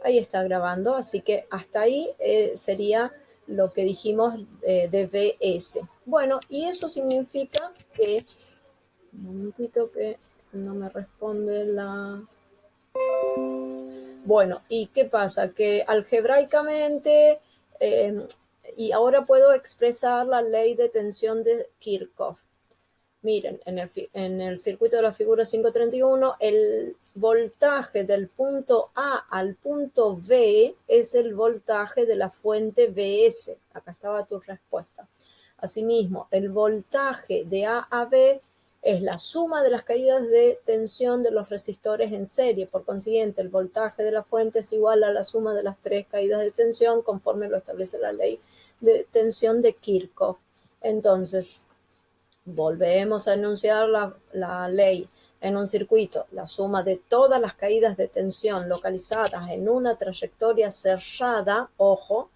Ahí está grabando, así que hasta ahí sería lo que dijimos de VS. Bueno, y eso significa que, un momentito que no me responde la... Bueno, ¿y qué pasa? Que algebraicamente, y ahora puedo expresar la ley de tensión de Kirchhoff. Miren, en el circuito de la figura 531, el voltaje del punto A al punto B es el voltaje de la fuente Vs. Acá estaba tu respuesta. Asimismo, el voltaje de A a B es la suma de las caídas de tensión de los resistores en serie. Por consiguiente, el voltaje de la fuente es igual a la suma de las tres caídas de tensión, conforme lo establece la ley de tensión de Kirchhoff. Entonces, volvemos a enunciar la ley en un circuito. La suma de todas las caídas de tensión localizadas en una trayectoria cerrada, ojo,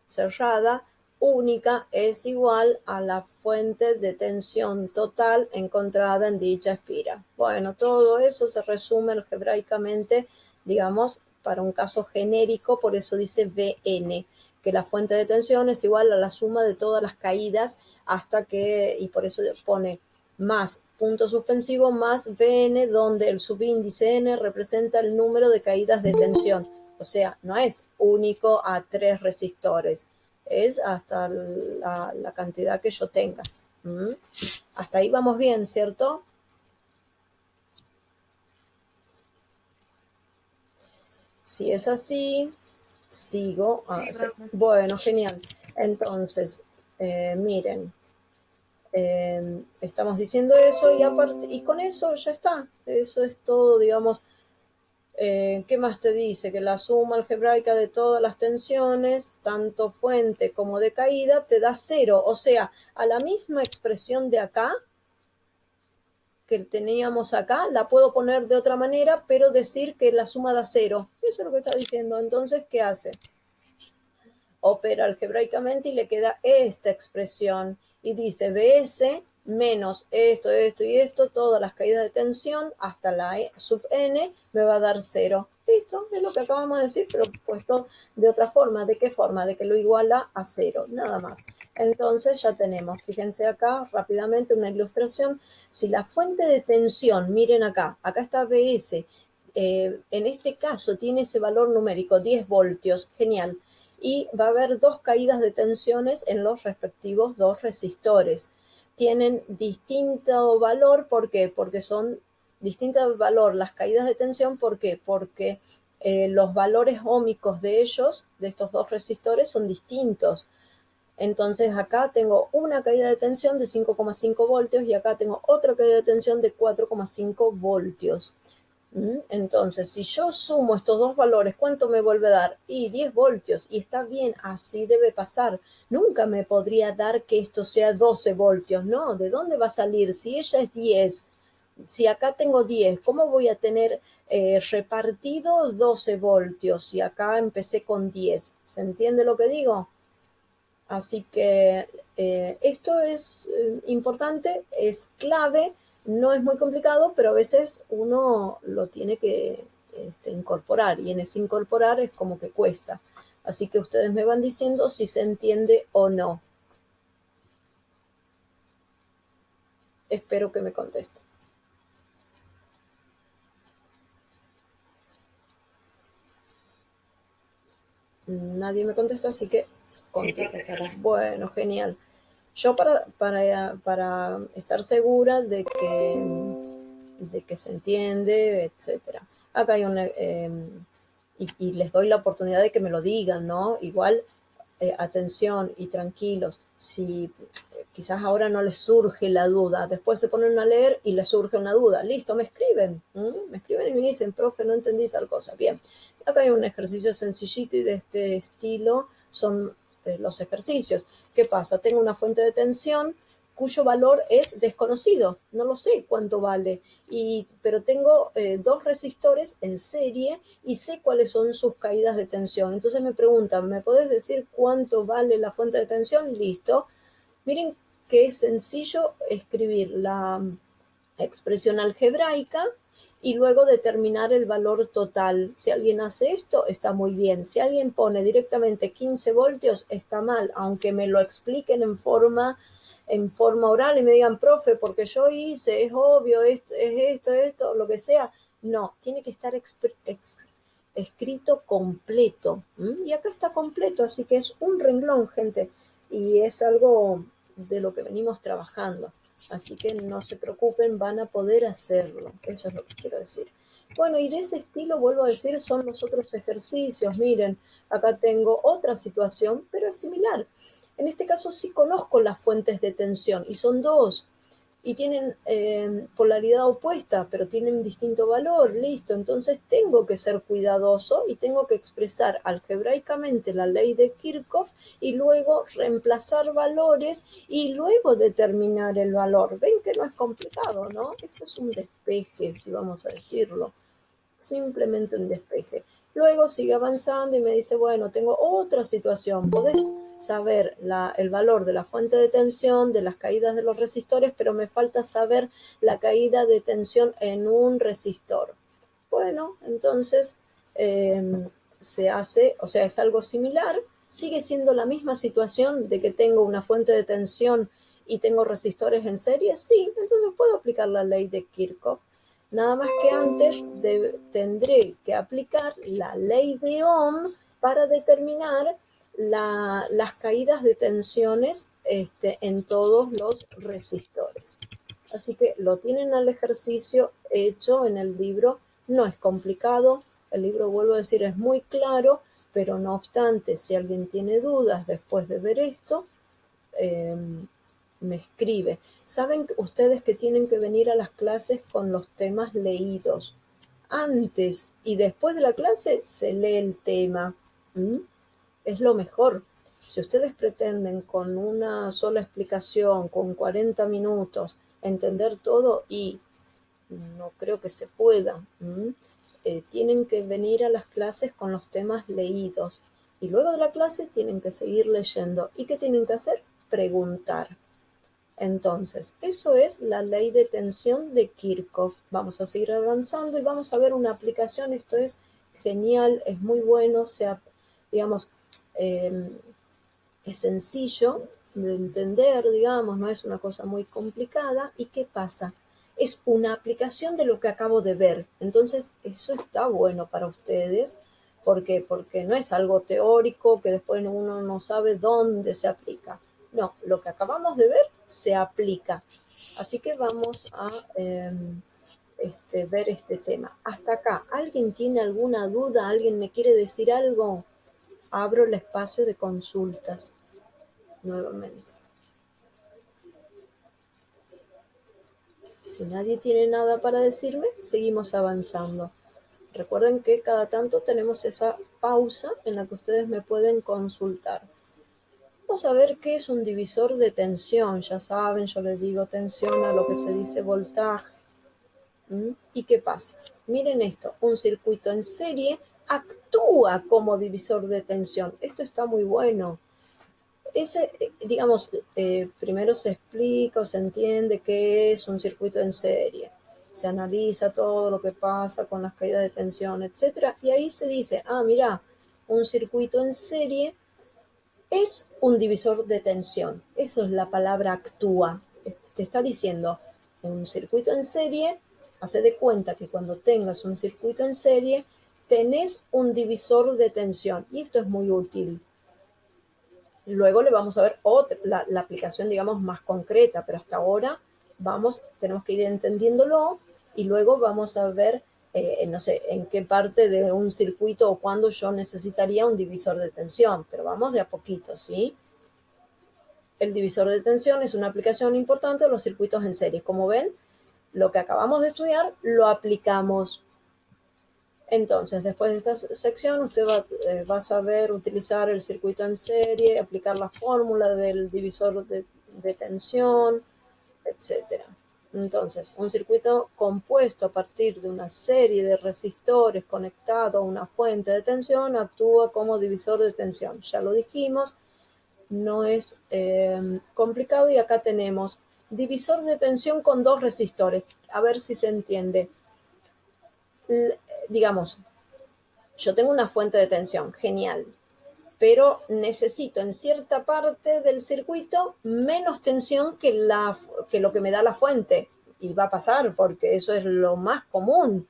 cerrada, única, es igual a la fuente de tensión total encontrada en dicha espira. Bueno, todo eso se resume algebraicamente, digamos, para un caso genérico, por eso dice Vn, que la fuente de tensión es igual a la suma de todas las caídas hasta que, y por eso pone más punto suspensivo más Vn, donde el subíndice n representa el número de caídas de tensión. O sea, no es único a 3 resistores, es hasta la cantidad que yo tenga. Hasta ahí vamos bien, ¿cierto? Si es así, sigo. Sí. Bueno, genial. Entonces, miren, estamos diciendo eso y con eso ya está. Eso es todo, digamos. ¿Qué más te dice? Que la suma algebraica de todas las tensiones, tanto fuente como de caída, te da 0. O sea, a la misma expresión de acá, que teníamos acá, la puedo poner de otra manera, pero decir que la suma da 0. Eso es lo que está diciendo. Entonces, ¿qué hace? Opera algebraicamente y le queda esta expresión y dice Bs menos esto, esto y esto, todas las caídas de tensión hasta la E sub n me va a dar 0. Listo, es lo que acabamos de decir, pero puesto de otra forma. ¿De qué forma? De que lo iguala a 0, nada más. Entonces ya tenemos, fíjense acá rápidamente una ilustración. Si la fuente de tensión, miren acá, acá está Bs, en este caso tiene ese valor numérico, 10 voltios, genial. Y va a haber dos caídas de tensiones en los respectivos dos resistores. Tienen distinto valor, ¿por qué? Porque son distinto valor las caídas de tensión, ¿por qué? Porque los valores óhmicos de ellos, de estos dos resistores, son distintos. Entonces acá tengo una caída de tensión de 5,5 voltios y acá tengo otra caída de tensión de 4,5 voltios. Entonces, si yo sumo estos dos valores, ¿cuánto me vuelve a dar? Y 10 voltios, y está bien, así debe pasar. Nunca me podría dar que esto sea 12 voltios, ¿no? ¿De dónde va a salir? Si ella es 10, si acá tengo 10, ¿cómo voy a tener repartido 12 voltios? Y acá empecé con 10. ¿Se entiende lo que digo? Así que esto es importante, es clave, no es muy complicado, pero a veces uno lo tiene que incorporar, y en ese incorporar es como que cuesta. Así que ustedes me van diciendo si se entiende o no. Espero que me contesten. Nadie me contesta, así que contestaré. Bueno, genial. Yo para estar segura de que se entiende, etcétera. Acá hay una... y les doy la oportunidad de que me lo digan, ¿no? Igual, atención y tranquilos. Si quizás ahora no les surge la duda, después se ponen a leer y les surge una duda. Listo, me escriben. Me escriben y me dicen, profe, no entendí tal cosa. Bien, acá hay un ejercicio sencillito y de este estilo son los ejercicios. ¿Qué pasa? Tengo una fuente de tensión cuyo valor es desconocido, no lo sé cuánto vale, pero tengo dos resistores en serie y sé cuáles son sus caídas de tensión. Entonces me preguntan, ¿me podés decir cuánto vale la fuente de tensión? Listo. Miren que es sencillo escribir la expresión algebraica y luego determinar el valor total. Si alguien hace esto, está muy bien. Si alguien pone directamente 15 voltios, está mal, aunque me lo expliquen en forma oral y me digan, profe, porque yo hice, es obvio, esto, lo que sea. No, tiene que estar escrito completo. Y acá está completo, así que es un renglón, gente, y es algo de lo que venimos trabajando. Así que no se preocupen, van a poder hacerlo. Eso es lo que quiero decir. Bueno, y de ese estilo, vuelvo a decir, son los otros ejercicios. Miren, acá tengo otra situación, pero es similar. En este caso sí conozco las fuentes de tensión y son dos y tienen polaridad opuesta, pero tienen distinto valor, listo. Entonces tengo que ser cuidadoso y tengo que expresar algebraicamente la ley de Kirchhoff y luego reemplazar valores y luego determinar el valor. Ven que no es complicado, ¿no? Esto es un despeje, si vamos a decirlo. Simplemente un despeje. Luego sigue avanzando y me dice, bueno, tengo otra situación. Podés saber el valor de la fuente de tensión, de las caídas de los resistores, pero me falta saber la caída de tensión en un resistor. Bueno, entonces se hace, o sea, es algo similar. Sigue siendo la misma situación de que tengo una fuente de tensión y tengo resistores en serie. Sí, entonces puedo aplicar la ley de Kirchhoff. Nada más que antes tendré que aplicar la ley de Ohm para determinar las caídas de tensiones en todos los resistores. Así que lo tienen al ejercicio hecho en el libro. No es complicado, el libro, vuelvo a decir, es muy claro, pero no obstante, si alguien tiene dudas después de ver esto, eh, me escribe. Saben ustedes que tienen que venir a las clases con los temas leídos. Antes y después de la clase se lee el tema. Es lo mejor. Si ustedes pretenden con una sola explicación, con 40 minutos, entender todo, y no creo que se pueda, tienen que venir a las clases con los temas leídos. Y luego de la clase tienen que seguir leyendo. ¿Y qué tienen que hacer? Preguntar. Entonces, eso es la ley de tensión de Kirchhoff. Vamos a seguir avanzando y vamos a ver una aplicación. Esto es genial, es muy bueno, digamos, eh, es sencillo de entender, digamos, no es una cosa muy complicada. ¿Y qué pasa? Es una aplicación de lo que acabo de ver. Entonces, eso está bueno para ustedes. ¿Por qué? Porque no es algo teórico que después uno no sabe dónde se aplica. No, lo que acabamos de ver se aplica. Así que vamos a ver este tema. Hasta acá, ¿alguien tiene alguna duda? ¿Alguien me quiere decir algo? Abro el espacio de consultas nuevamente. Si nadie tiene nada para decirme, seguimos avanzando. Recuerden que cada tanto tenemos esa pausa en la que ustedes me pueden consultar. Vamos a ver qué es un divisor de tensión. Ya saben, yo les digo tensión a lo que se dice voltaje. ¿Y qué pasa? Miren esto, un circuito en serie actúa como divisor de tensión. Esto está muy bueno. Digamos, primero se explica o se entiende qué es un circuito en serie. Se analiza todo lo que pasa con las caídas de tensión, etcétera, y ahí se dice, mira, un circuito en serie es un divisor de tensión. Eso es la palabra actúa. Te está diciendo, un circuito en serie, hace de cuenta que cuando tengas un circuito en serie, tenés un divisor de tensión. Y esto es muy útil. Luego le vamos a ver la aplicación, digamos, más concreta, pero hasta ahora tenemos que ir entendiéndolo y luego vamos a ver, no sé, en qué parte de un circuito o cuándo yo necesitaría un divisor de tensión, pero vamos de a poquito, ¿sí? El divisor de tensión es una aplicación importante de los circuitos en serie. Como ven, lo que acabamos de estudiar lo aplicamos. Entonces, después de esta sección, usted va a saber utilizar el circuito en serie, aplicar la fórmula del divisor de tensión, etc. Entonces, un circuito compuesto a partir de una serie de resistores conectados a una fuente de tensión actúa como divisor de tensión. Ya lo dijimos, no es complicado. Y acá tenemos divisor de tensión con dos resistores. A ver si se entiende. digamos, yo tengo una fuente de tensión, genial, pero necesito en cierta parte del circuito menos tensión que lo que me da la fuente. Y va a pasar porque eso es lo más común.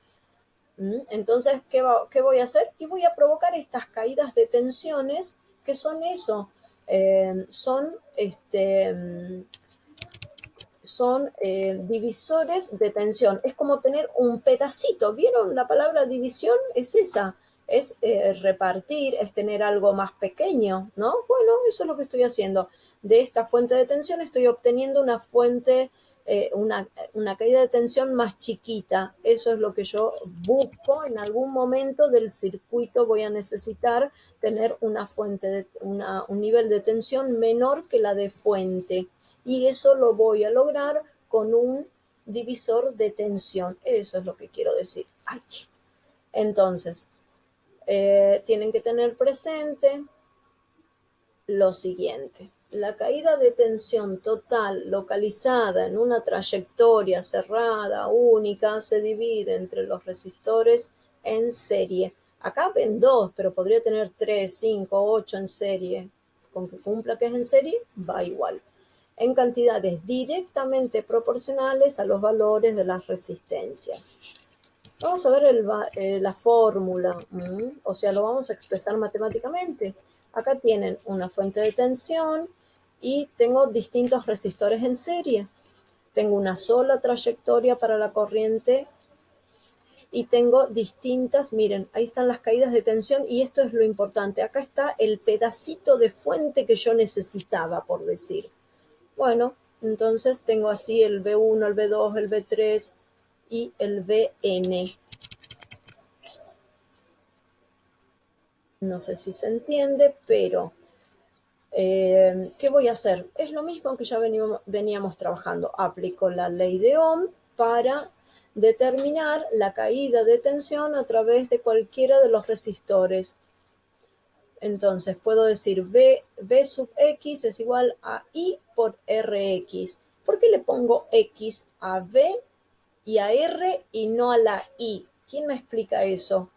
Entonces, ¿qué voy a hacer? Y voy a provocar estas caídas de tensiones que son eso, son divisores de tensión. Es como tener un pedacito. ¿Vieron? La palabra división es esa. Es repartir, es tener algo más pequeño, ¿no? Bueno, eso es lo que estoy haciendo. De esta fuente de tensión estoy obteniendo una fuente, una caída de tensión más chiquita. Eso es lo que yo busco. En algún momento del circuito voy a necesitar tener una fuente, un nivel de tensión menor que la de fuente. Y eso lo voy a lograr con un divisor de tensión. Eso es lo que quiero decir. Ay. Entonces, tienen que tener presente lo siguiente. La caída de tensión total localizada en una trayectoria cerrada, única, se divide entre los resistores en serie. Acá ven 2, pero podría tener 3, 5, 8 en serie. Con que cumpla que es en serie, va igual. En cantidades directamente proporcionales a los valores de las resistencias. Vamos a ver la fórmula, o sea, lo vamos a expresar matemáticamente. Acá tienen una fuente de tensión y tengo distintos resistores en serie. Tengo una sola trayectoria para la corriente y tengo distintas, miren, ahí están las caídas de tensión y esto es lo importante. Acá está el pedacito de fuente que yo necesitaba, por decir. Bueno, entonces tengo así el B1, el B2, el B3 y el BN. No sé si se entiende, pero ¿qué voy a hacer? Es lo mismo que ya veníamos trabajando. Aplico la ley de Ohm para determinar la caída de tensión a través de cualquiera de los resistores. Entonces puedo decir B sub X es igual a I por RX. ¿Por qué le pongo X a B y a R y no a la I? ¿Quién me explica eso?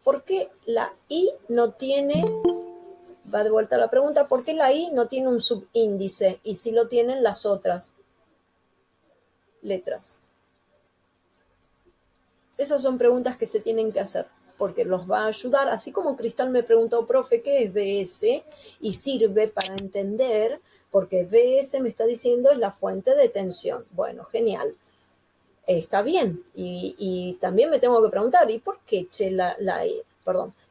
¿Por qué la I no tiene, va de vuelta a la pregunta, ¿por qué la I no tiene un subíndice y sí lo tienen las otras letras? Esas son preguntas que se tienen que hacer porque los va a ayudar, así como Cristal me preguntó, profe, ¿qué es BS? Y sirve para entender, porque BS me está diciendo es la fuente de tensión. Bueno, genial. Está bien. Y también me tengo que preguntar, ¿y por qué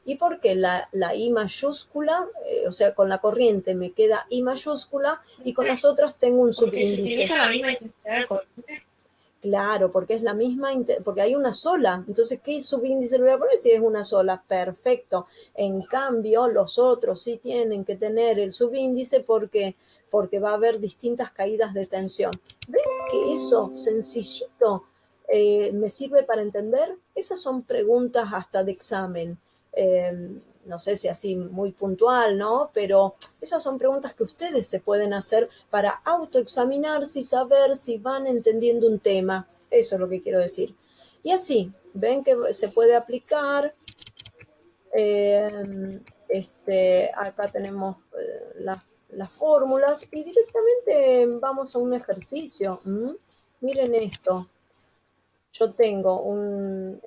¿y por qué la I mayúscula, o sea, con la corriente me queda I mayúscula y con las otras tengo un subíndice? Porque la misma intensidad de corriente. Claro, porque es la misma, porque hay una sola. Entonces, ¿qué subíndice le voy a poner si es una sola? Perfecto. En cambio, los otros sí tienen que tener el subíndice porque va a haber distintas caídas de tensión. ¿Ven que eso, sencillito, me sirve para entender? Esas son preguntas hasta de examen. No sé si así muy puntual, ¿no? Pero esas son preguntas que ustedes se pueden hacer para autoexaminarse y saber si van entendiendo un tema. Eso es lo que quiero decir. Y así, ven que se puede aplicar. Acá tenemos las fórmulas y directamente vamos a un ejercicio. Miren esto. Yo tengo un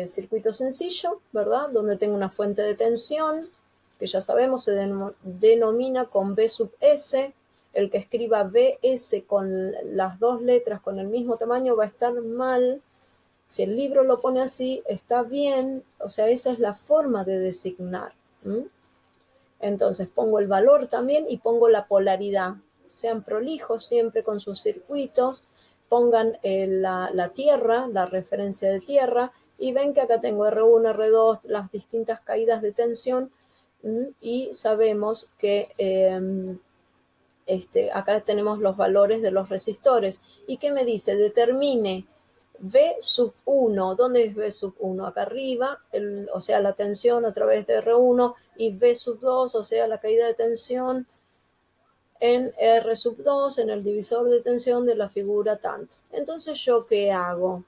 circuito sencillo, ¿verdad? Donde tengo una fuente de tensión, que ya sabemos se denomina con B sub S. El que escriba BS con las dos letras con el mismo tamaño va a estar mal. Si el libro lo pone así, está bien. O sea, esa es la forma de designar. Entonces pongo el valor también y pongo la polaridad. Sean prolijos siempre con sus circuitos. Pongan la tierra, la referencia de tierra, y ven que acá tengo R1, R2, las distintas caídas de tensión, y sabemos que acá tenemos los valores de los resistores. ¿Y qué me dice? Determine V sub 1. ¿Dónde es V sub 1? Acá arriba, o sea, la tensión a través de R1, y V sub 2, o sea, la caída de tensión en R sub 2, en el divisor de tensión de la figura tanto. Entonces, ¿yo qué hago?